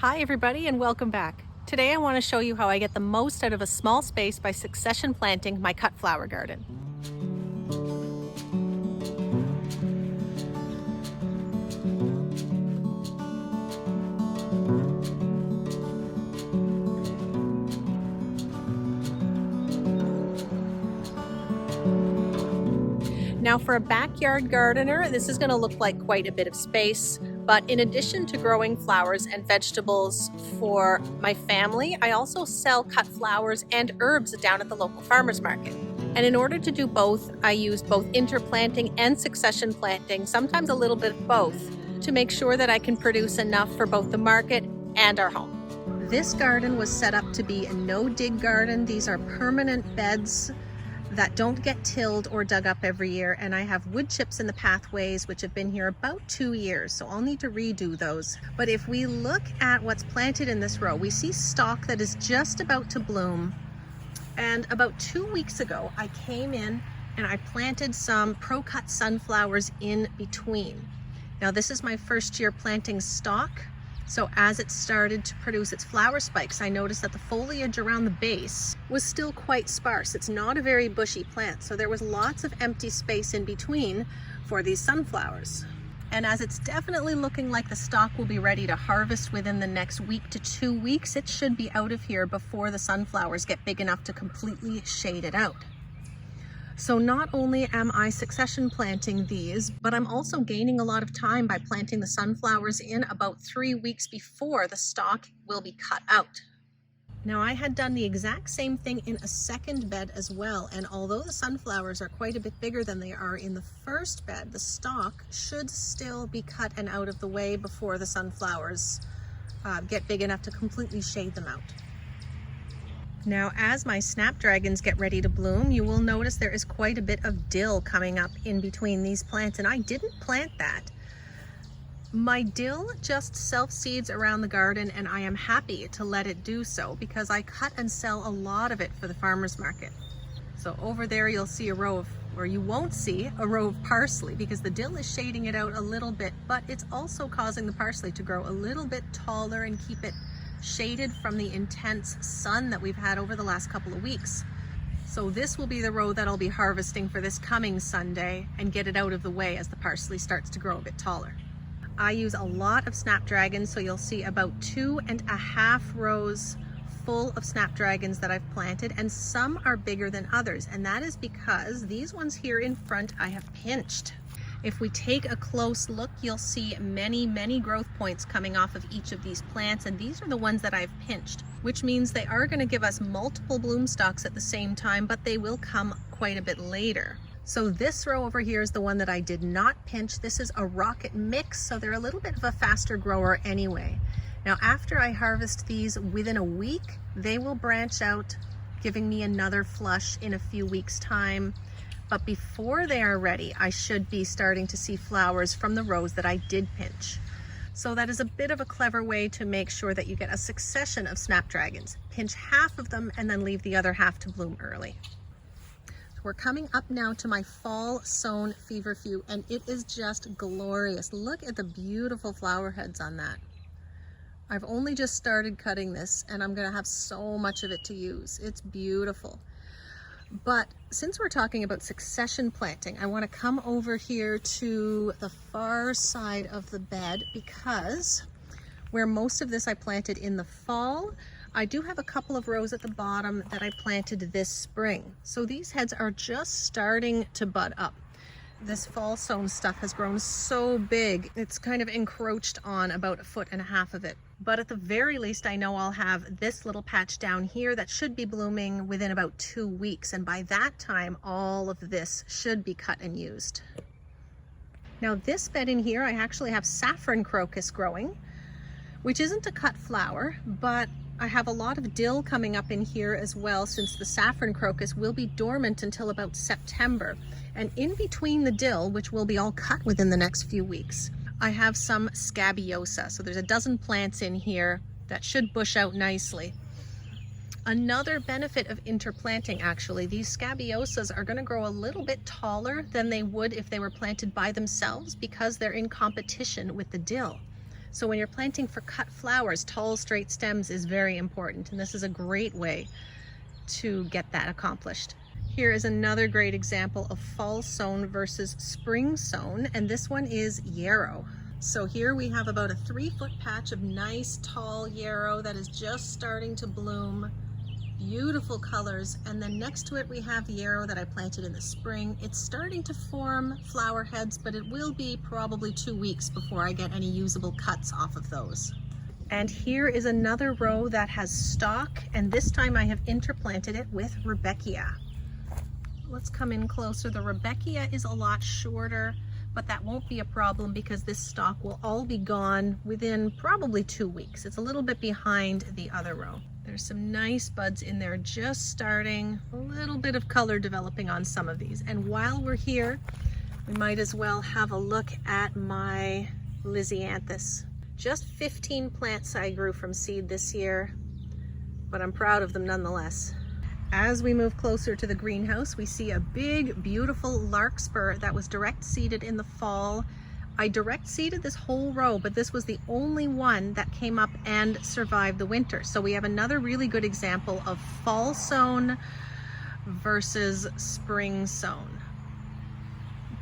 Hi everybody and welcome back. Today I want to show you how I get the most out of a small space by succession planting my cut flower garden. Now for a backyard gardener, this is going to look like quite a bit of space. But in addition to growing flowers and vegetables for my family, I also sell cut flowers and herbs down at the local farmers market. And in order to do both, I use both interplanting and succession planting, sometimes a little bit of both, to make sure that I can produce enough for both the market and our home. This garden was set up to be a no-dig garden. These are permanent beds that don't get tilled or dug up every year, and I have wood chips in the pathways which have been here about 2 years, so I'll need to redo those. But if we look at what's planted in this row, we see stalk that is just about to bloom. And about 2 weeks ago I came in and I planted some pro-cut sunflowers in between. Now this is my first year planting stalk, so as it started to produce its flower spikes, I noticed that the foliage around the base was still quite sparse. It's not a very bushy plant, so there was lots of empty space in between for these sunflowers. And as it's definitely looking like the stalk will be ready to harvest within the next week to 2 weeks, it should be out of here before the sunflowers get big enough to completely shade it out. So not only am I succession planting these, but I'm also gaining a lot of time by planting the sunflowers in about 3 weeks before the stalk will be cut out. Now I had done the exact same thing in a second bed as well, and although the sunflowers are quite a bit bigger than they are in the first bed, the stalk should still be cut and out of the way before the sunflowers get big enough to completely shade them out. Now, as my snapdragons get ready to bloom, you will notice there is quite a bit of dill coming up in between these plants, and I didn't plant that. My dill just self-seeds around the garden, and I am happy to let it do so because I cut and sell a lot of it for the farmers market. So over there you'll see a row of, or you won't see a row of parsley because the dill is shading it out a little bit, but it's also causing the parsley to grow a little bit taller and keep it shaded from the intense sun that we've had over the last couple of weeks. So this will be the row that I'll be harvesting for this coming Sunday and get it out of the way as the parsley starts to grow a bit taller. I use a lot of snapdragons, so you'll see about 2.5 rows full of snapdragons that I've planted, and some are bigger than others, and that is because these ones here in front I have pinched. If we take a close look, you'll see many growth points coming off of each of these plants, and these are the ones that I've pinched, which means they are going to give us multiple bloom stalks at the same time, but they will come quite a bit later. So this row over here is the one that I did not pinch. This is a rocket mix, so they're a little bit of a faster grower anyway. Now after I harvest these within a week, they will branch out, giving me another flush in a few weeks' time. But before they are ready, I should be starting to see flowers from the rows that I did pinch. So that is a bit of a clever way to make sure that you get a succession of snapdragons. Pinch half of them and then leave the other half to bloom early. So we're coming up now to my fall sown feverfew, and it is just glorious. Look at the beautiful flower heads on that. I've only just started cutting this and I'm gonna have so much of it to use. It's beautiful. But since we're talking about succession planting, I want to come over here to the far side of the bed because where most of this I planted in the fall, I do have a couple of rows at the bottom that I planted this spring. So these heads are just starting to bud up. This fall sown stuff has grown so big, it's kind of encroached on about 1.5 feet of it. But at the very least, I know I'll have this little patch down here that should be blooming within about 2 weeks. And by that time, all of this should be cut and used. Now this bed in here, I actually have saffron crocus growing, which isn't a cut flower, but I have a lot of dill coming up in here as well, since the saffron crocus will be dormant until about September. And in between the dill, which will be all cut within the next few weeks, I have some scabiosa. So there's a dozen plants in here that should bush out nicely. Another benefit of interplanting, actually, these scabiosas are going to grow a little bit taller than they would if they were planted by themselves because they're in competition with the dill. So when you're planting for cut flowers, tall straight stems is very important, and this is a great way to get that accomplished. Here is another great example of fall sown versus spring sown, and this one is yarrow. So here we have about a 3-foot patch of nice tall yarrow that is just starting to bloom. Beautiful colors, and then next to it we have the yarrow that I planted in the spring. It's starting to form flower heads, but it will be probably 2 weeks before I get any usable cuts off of those. And here is another row that has stalk, and this time I have interplanted it with Rudbeckia. Let's come in closer. The Rudbeckia is a lot shorter, but that won't be a problem because this stalk will all be gone within probably 2 weeks. It's a little bit behind the other row. There's some nice buds in there just starting, a little bit of color developing on some of these. And while we're here, we might as well have a look at my Lisianthus. Just 15 plants I grew from seed this year, but I'm proud of them nonetheless. As we move closer to the greenhouse, we see a big, beautiful larkspur that was direct seeded in the fall. I direct seeded this whole row, but this was the only one that came up and survived the winter. So we have another really good example of fall sown versus spring sown.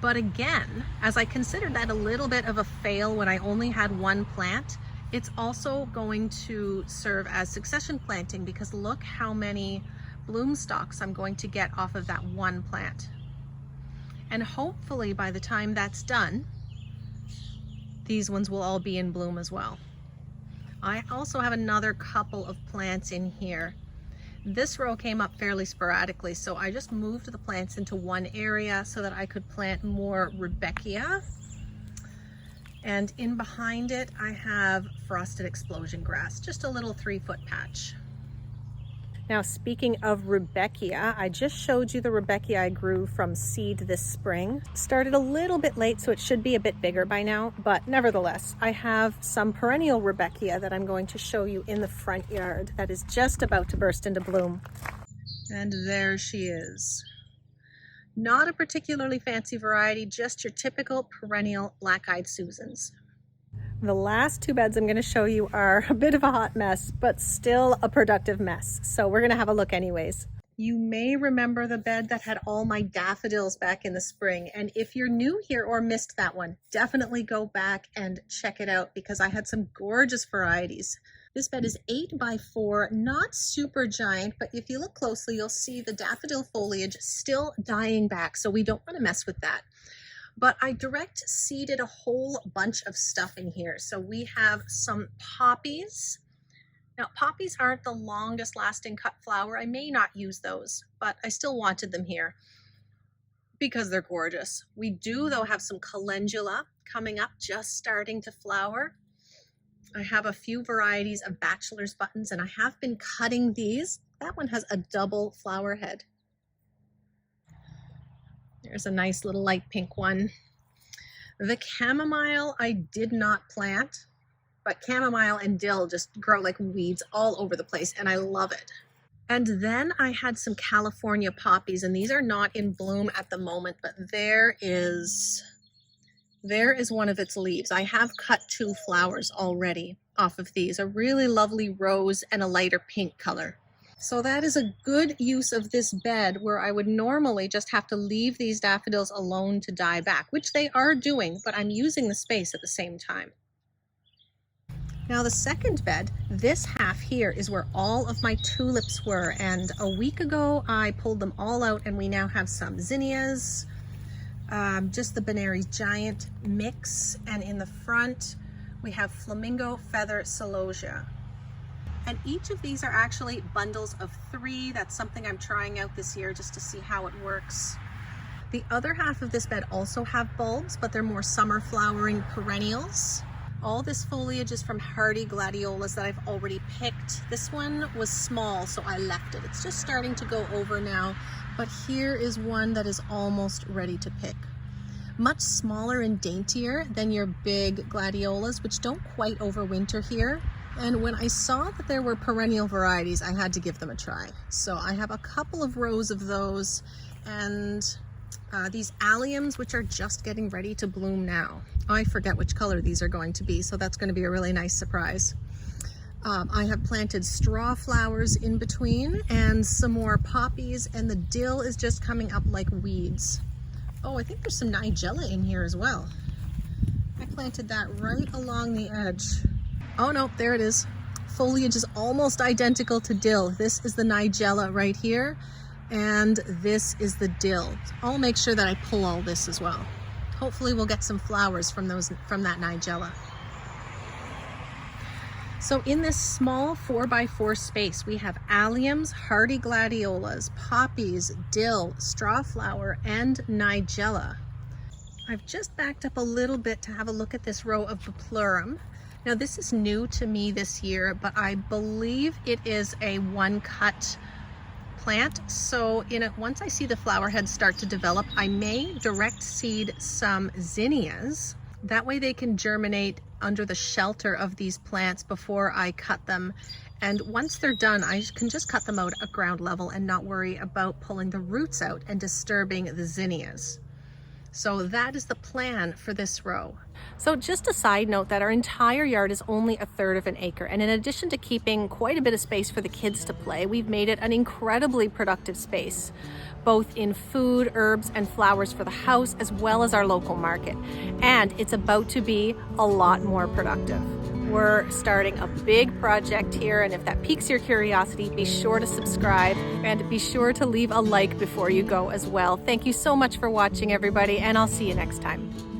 But again, as I considered that a little bit of a fail when I only had one plant, it's also going to serve as succession planting because look how many bloom stalks I'm going to get off of that one plant. And hopefully by the time that's done, these ones will all be in bloom as well. I also have another couple of plants in here. This row came up fairly sporadically, so I just moved the plants into one area so that I could plant more Rudbeckia. And in behind it, I have frosted explosion grass, just a little 3-foot patch. Now, speaking of Rudbeckia, I just showed you the Rudbeckia I grew from seed this spring. Started a little bit late, so it should be a bit bigger by now, but nevertheless, I have some perennial Rudbeckia that I'm going to show you in the front yard that is just about to burst into bloom. And there she is. Not a particularly fancy variety, just your typical perennial black-eyed Susans. The last 2 beds I'm going to show you are a bit of a hot mess, but still a productive mess. So we're going to have a look anyways. You may remember the bed that had all my daffodils back in the spring. And if you're new here or missed that one, definitely go back and check it out because I had some gorgeous varieties. This bed is 8 by 4, not super giant, but if you look closely, you'll see the daffodil foliage still dying back. So we don't want to mess with that. But I direct seeded a whole bunch of stuff in here. So we have some poppies. Now, poppies aren't the longest lasting cut flower. I may not use those, but I still wanted them here because they're gorgeous. We do, though, have some calendula coming up, just starting to flower. I have a few varieties of bachelor's buttons, and I have been cutting these. That one has a double flower head. There's a nice little light pink one. The chamomile I did not plant, but chamomile and dill just grow like weeds all over the place, and I love it. And then I had some California poppies, and these are not in bloom at the moment, but there is one of its leaves. I have cut 2 flowers already off of these, a really lovely rose and a lighter pink color. So that is a good use of this bed where I would normally just have to leave these daffodils alone to die back, which they are doing, but I'm using the space at the same time. Now the second bed, this half here is where all of my tulips were, and a week ago I pulled them all out and we now have some zinnias, just the Benary's Giant mix, and in the front we have Flamingo Feather Celosia. And each of these are actually bundles of 3. That's something I'm trying out this year just to see how it works. The other half of this bed also have bulbs, but they're more summer flowering perennials. All this foliage is from hardy gladiolas that I've already picked. This one was small, so I left it. It's just starting to go over now, but here is one that is almost ready to pick. Much smaller and daintier than your big gladiolas, which don't quite overwinter here. And when I saw that there were perennial varieties, I had to give them a try. So I have a couple of rows of those, and these alliums, which are just getting ready to bloom now. I forget which color these are going to be, so that's going to be a really nice surprise. I have planted straw flowers in between and some more poppies, and the dill is just coming up like weeds. Oh, I think there's some nigella in here as well. I planted that right along the edge. Oh no, there it is. Foliage is almost identical to dill. This is the nigella right here, and this is the dill. I'll make sure that I pull all this as well. Hopefully we'll get some flowers from that nigella. So in this small 4x4 space, we have alliums, hardy gladiolas, poppies, dill, strawflower, and nigella. I've just backed up a little bit to have a look at this row of Buplurum. Now this is new to me this year, but I believe it is a one-cut plant. So once I see the flower heads start to develop, I may direct seed some zinnias. That way they can germinate under the shelter of these plants before I cut them. And once they're done, I can just cut them out at ground level and not worry about pulling the roots out and disturbing the zinnias. So that is the plan for this row. So just a side note that our entire yard is only 1/3 of an acre. And in addition to keeping quite a bit of space for the kids to play, we've made it an incredibly productive space, both in food, herbs, and flowers for the house, as well as our local market. And it's about to be a lot more productive. We're starting a big project here, and if that piques your curiosity, be sure to subscribe and be sure to leave a like before you go as well. Thank you so much for watching, everybody, and I'll see you next time.